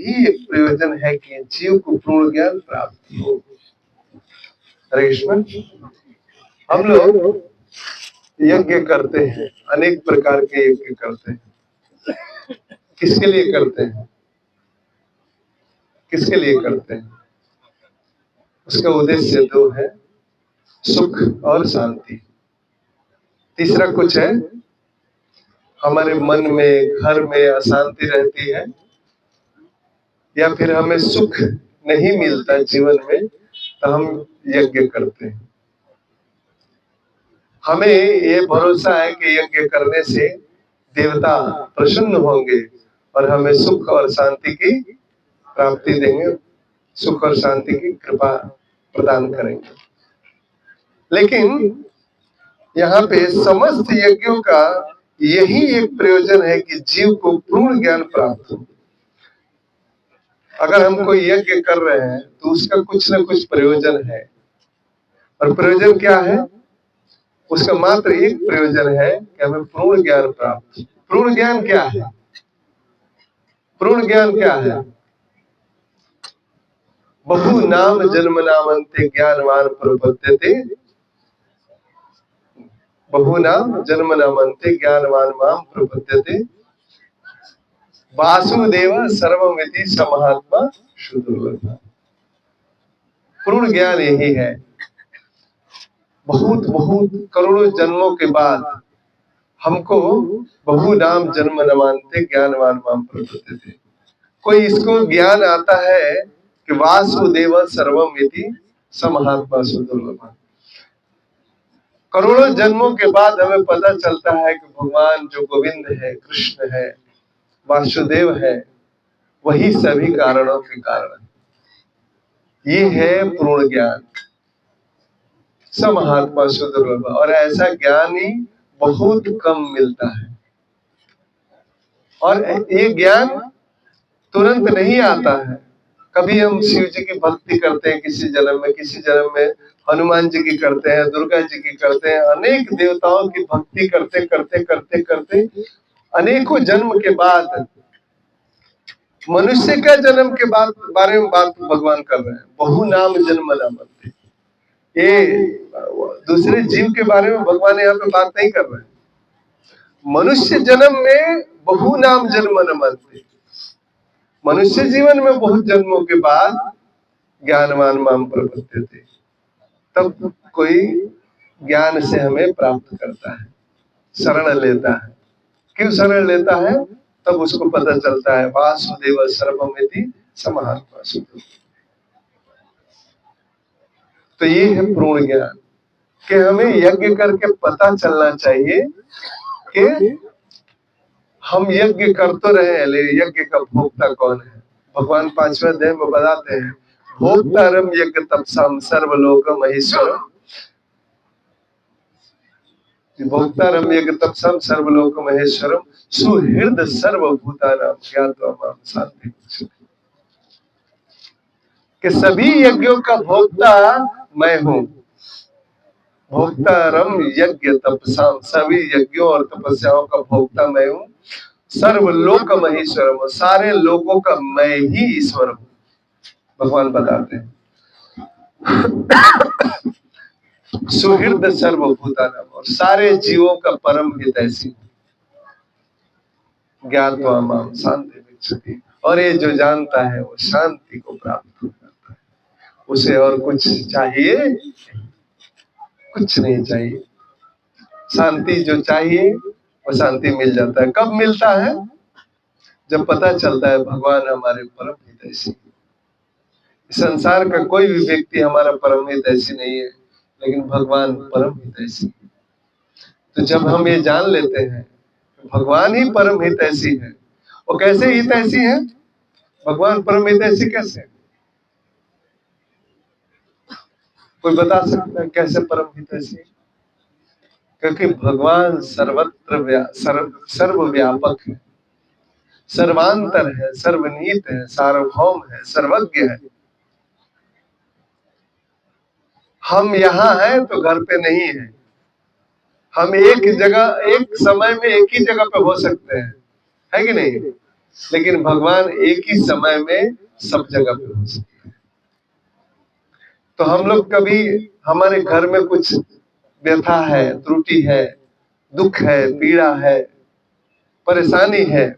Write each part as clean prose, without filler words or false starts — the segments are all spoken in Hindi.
यही एक प्रयोजन है कि जीव को पूर्ण ज्ञान प्राप्त हो। हरे कृष्ण। हम लोग यज्ञ करते हैं, अनेक प्रकार के यज्ञ करते हैं। किसके लिए करते हैं? किसके लिए करते हैं? उसका उद्देश्य दो है, सुख और शांति। तीसरा कुछ है, हमारे मन में, घर में अशांति रहती है, या फिर हमें सुख नहीं मिलता जीवन में, तो हम यज्ञ करते हैं। हमें ये भरोसा है कि यज्ञ करने से देवता प्रसन्न होंगे और हमें सुख और शांति की प्राप्ति देंगे, सुख और शांति की कृपा प्रदान करेंगे। लेकिन यहाँ पे समस्त यज्ञों का यही एक प्रयोजन है कि जीव को पूर्ण ज्ञान प्राप्त हो। अगर हम कोई यज्ञ कर रहे हैं तो उसका कुछ न कुछ प्रयोजन है, और प्रयोजन क्या है? उसका मात्र एक प्रयोजन है कि हमें पूर्ण ज्ञान प्राप्त। पूर्ण ज्ञान क्या है? पूर्ण ज्ञान क्या है? बहु नाम जन्म नामन्ते ज्ञानवान प्रपद्यते, बहु नाम जन्म नामन्ते ज्ञानवान माम प्रपद्यते, वासुदेव सर्वमिति स महात्मा सुदुर्लभः। पूर्ण ज्ञान यही है। बहुत बहुत करोड़ों जन्मों के बाद हमको बहु नाम जन्म नमान्ते ज्ञानवान माम प्रपद्यते, कोई इसको ज्ञान आता है कि वासुदेव सर्वमिति स महात्मा सुदुर्लभः। करोड़ों जन्मों के बाद हमें पता चलता है कि भगवान जो गोविंद है, कृष्ण है, वासुदेव है, वही सभी कारणों के कारण है। ये है पूर्ण ज्ञान, स महात्मा सुदुर्लभः। और ऐसा ज्ञान ही बहुत कम मिलता है, और ये ज्ञान तुरंत नहीं आता है। कभी हम शिव जी की भक्ति करते हैं किसी जन्म में, किसी जन्म में हनुमान जी की करते हैं, दुर्गा जी की करते हैं, अनेक देवताओं की भक्ति करते करते करते करते अनेकों जन्म के बाद मनुष्य का जन्म के बाद बारे में बात भगवान कर रहे हैं। बहु नाम जन्म नामन्ते, ये दूसरे जीव के बारे में भगवान यहाँ पे बात नहीं कर रहे हैं। मनुष्य जन्म में बहु नाम जन्म नामन्ते, मनुष्य जीवन में बहुत जन्मों के बाद ज्ञानवान माम प्रपद्यते, तब कोई ज्ञान से हमें प्राप्त करता है, शरण लेता है। क्यों शरण लेता है? तब उसको पता चलता है वासुदेव सर्वमिति स महात्मा सुदुर्लभः। तो ये है पूर्ण ज्ञान, कि हमें यज्ञ करके पता चलना चाहिए कि हम यज्ञ कर तो रहे हैं, लेकिन यज्ञ का भोक्ता कौन है? भगवान 5वें अध्याय में बताते हैं, भोक्तारम यज्ञ तपसाम सर्वलोक महेश्वरम, भोक्तारम यज्ञ तपसाम सर्वलोक महेश्वरम सुहृद सर्वभूतानां ज्ञात्वा माम शांति मुच्यते। कि सभी यज्ञों का भोक्ता मैं हूँ। भोक्तारम यज्ञ तपसाम, सभी यज्ञों और तपस्याओं का भोक्ता मैं हूँ। सर्वलोक महेश्वरम, सारे लोगों का मैं ही ईश्वर हूँ, भगवान बताते हैं। सुहृद सर्वभूतानां, और सारे जीवों का परम हितैषी, ज्ञात्वा माम शांति मुच्यते, और ये जो जानता है वो शांति को प्राप्त करता है। उसे और कुछ चाहिए? कुछ नहीं चाहिए। शांति जो चाहिए वो शांति मिल जाता है। कब मिलता है? जब पता चलता है भगवान हमारे परम हितैषी। संसार का कोई भी व्यक्ति हमारा परम हितैषी नहीं है, लेकिन भगवान परम हितैषी। तो जब हम ये जान लेते हैं भगवान ही परम हितैषी है, वो कैसे हितैषी है? भगवान परम हितैषी कैसे? कोई बता सकता है कैसे परम हितैषी? क्योंकि भगवान सर्वत्र सर्वव्यापक है, सर्वांतर है, सर्वनीत है, सार्वभौम है, सर्वज्ञ है। हम यहाँ हैं तो घर पे नहीं है। हम एक जगह, एक समय में एक ही जगह पे हो सकते हैं, है कि नहीं? लेकिन भगवान एक ही समय में सब जगह पे हो सकते हैं। तो हम लोग कभी हमारे घर में कुछ व्यथा है, त्रुटि है, दुख है, पीड़ा है, परेशानी है,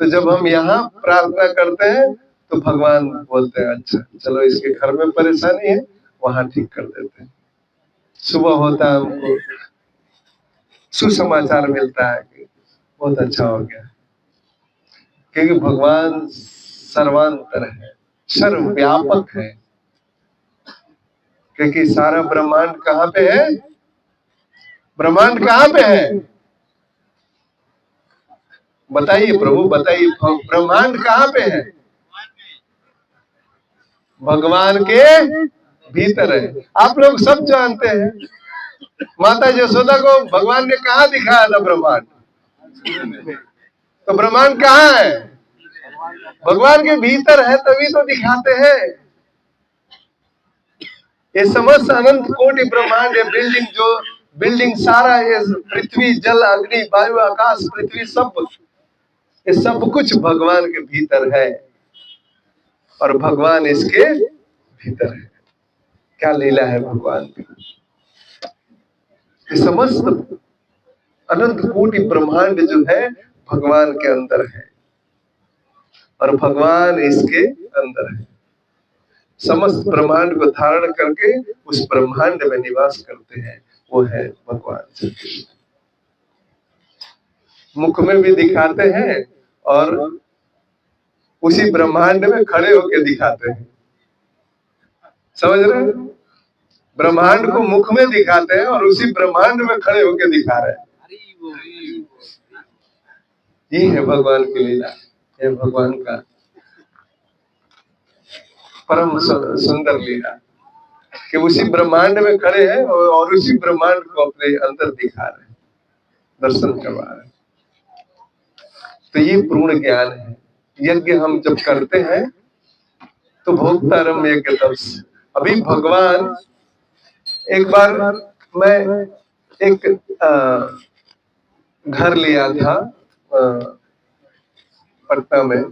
तो जब हम यहाँ प्रार्थना करते हैं तो भगवान बोलते हैं अच्छा चलो इसके घर में परेशानी है, वहां ठीक कर देते हैं। सुबह होता है हमको सुसमाचार मिलता है कि बहुत अच्छा हो गया, क्योंकि भगवान सर्वांतर है, सर्वव्यापक है। क्योंकि सारा ब्रह्मांड कहाँ पे है? ब्रह्मांड कहाँ पे है? बताइए प्रभु, बताइए ब्रह्मांड कहाँ पे है? भगवान के भीतर है। आप लोग सब जानते हैं, माता यशोदा को भगवान ने कहा दिखाया था ब्रह्मांड? तो ब्रह्मांड कहाँ है? भगवान के भीतर है, तभी तो दिखाते हैं। ये समस्त अनंत कोटि ब्रह्मांड, ये बिल्डिंग सारा, ये पृथ्वी, जल, अग्नि, वायु, आकाश, पृथ्वी, सब, ये सब कुछ भगवान के भीतर है और भगवान इसके भीतर है। क्या लीला है भगवान की! ये समस्त अनंत कोटि ब्रह्मांड जो है भगवान के अंदर है और भगवान इसके अंदर है। समस्त ब्रह्मांड को धारण करके उस ब्रह्मांड में निवास करते हैं, वो है भगवान। मुख में भी दिखाते हैं और उसी ब्रह्मांड में खड़े होकर दिखाते हैं। समझ रहे हैं? ब्रह्मांड को मुख में दिखाते हैं और उसी ब्रह्मांड में खड़े होकर दिखा रहे हैं। ये है भगवान की लीला, ये भगवान का परम सुंदर लीला कि उसी ब्रह्मांड में खड़े हैं और उसी ब्रह्मांड को अपने अंदर दिखा रहे हैं, दर्शन करवा रहे हैं। तो ये पूर्ण ज्ञान है। यज्ञ हम जब करते हैं तो भोक्तारम यज्ञ तपस। अभी भगवान, एक बार मैं एक घर लिया था पटना में,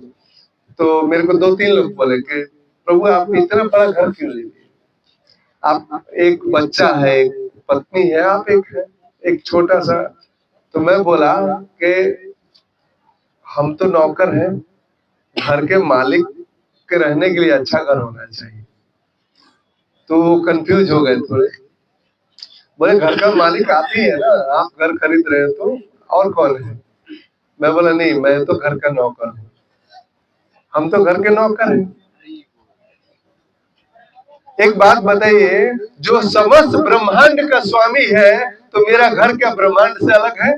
तो मेरे को 2-3 लोग बोले कि प्रभु आप इतना बड़ा घर क्यों ले लिए? आप, एक बच्चा है, एक पत्नी है, आप एक छोटा सा। तो मैं बोला कि हम तो नौकर हैं, घर के मालिक के रहने के लिए अच्छा घर होना चाहिए। तो वो कंफ्यूज हो गए थोड़े, बोले घर का मालिक आप ही है ना, आप घर खरीद रहे हो तो और कौन है? मैं बोला नहीं, मैं तो घर का नौकर हूँ, हम तो घर के नौकर हैं। एक बात बताइए, जो समस्त ब्रह्मांड का स्वामी है तो मेरा घर क्या ब्रह्मांड से अलग है?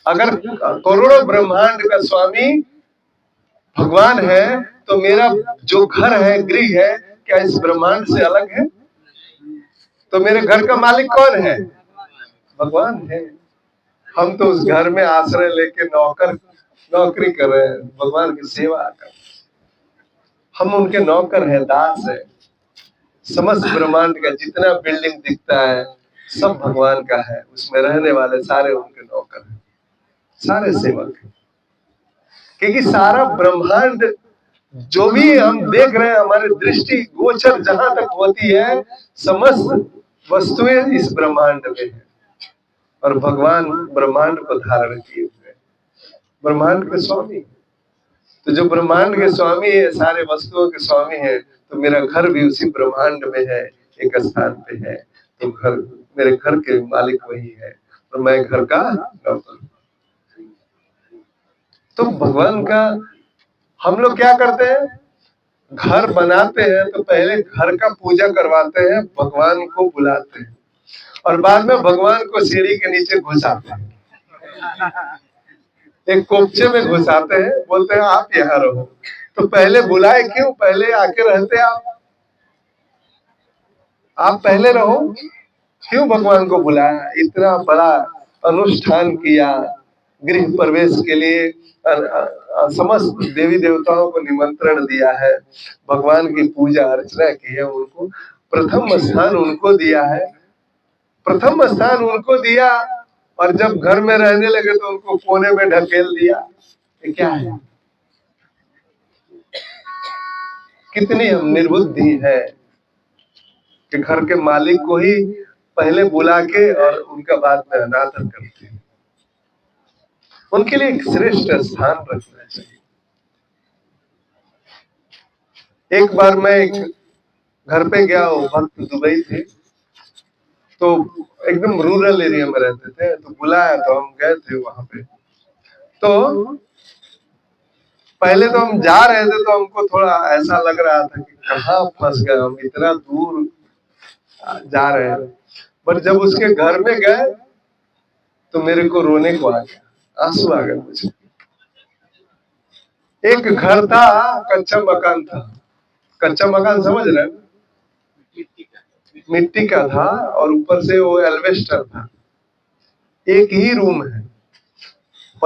अगर करोड़ों ब्रह्मांड का स्वामी भगवान है तो मेरा जो घर है, गृह है, क्या इस ब्रह्मांड से अलग है? तो मेरे घर का मालिक कौन है? भगवान है। हम तो उस घर में आश्रय लेके नौकरी कर रहे हैं, भगवान की सेवा कर, हम उनके नौकर हैं, दास है। समस्त ब्रह्मांड का जितना बिल्डिंग दिखता है सब भगवान का है, उसमें रहने वाले सारे उनके नौकर हैं, सारे सेवक हैं। क्योंकि सारा ब्रह्मांड जो भी हम देख रहे हैं, हमारे दृष्टि गोचर जहां तक होती है, समस्त वस्तुएं इस ब्रह्मांड में है और भगवान ब्रह्मांड को धारण किए हुए, ब्रह्मांड के स्वामी। तो जो ब्रह्मांड के स्वामी है, सारे वस्तुओं के स्वामी है, तो मेरा घर भी उसी ब्रह्मांड में है, एक स्थान पे है। तो घर, मेरे घर के मालिक वही है और मैं घर का नौकर। तो भगवान का हम लोग क्या करते हैं, घर बनाते हैं तो पहले घर का पूजा करवाते हैं, भगवान को बुलाते हैं और बाद में भगवान को सीढ़ी के नीचे घुसाते हैं, एक कोपचे में घुसाते हैं, बोलते हैं आप यहाँ रहो। तो पहले बुलाए क्यों? पहले आके रहते आप पहले रहो, क्यों भगवान को बुलाया? इतना बड़ा अनुष्ठान किया, गृह प्रवेश के लिए समस्त देवी देवताओं को निमंत्रण दिया है, भगवान की पूजा अर्चना की है, उनको प्रथम स्थान उनको दिया है, प्रथम स्थान उनको दिया और जब घर में रहने लगे तो उनको कोने में ढकेल दिया। ये क्या है? कितनी हम निर्बुद्धि है कि घर के मालिक को ही पहले बुला के और उनका बाद में अनादर करते हैं। उनके लिए एक श्रेष्ठ स्थान रखना चाहिए। एक बार मैं एक घर पे गया, वो भक्त दुबई थे, तो एकदम रूरल एरिया में रहते थे, तो बुलाया तो हम गए थे वहां पे। तो पहले तो हम जा रहे थे तो हमको थोड़ा ऐसा लग रहा था कि कहाँ फंस गए हम, इतना दूर जा रहे हैं। पर जब उसके घर में गए तो मेरे को रोने को आ गया, आंसू आ गए मुझे। एक घर था, कच्चा मकान था। कच्चा मकान समझ रहे हैं? मिट्टी का था और ऊपर से वो एल्वेस्टर था। एक ही रूम है,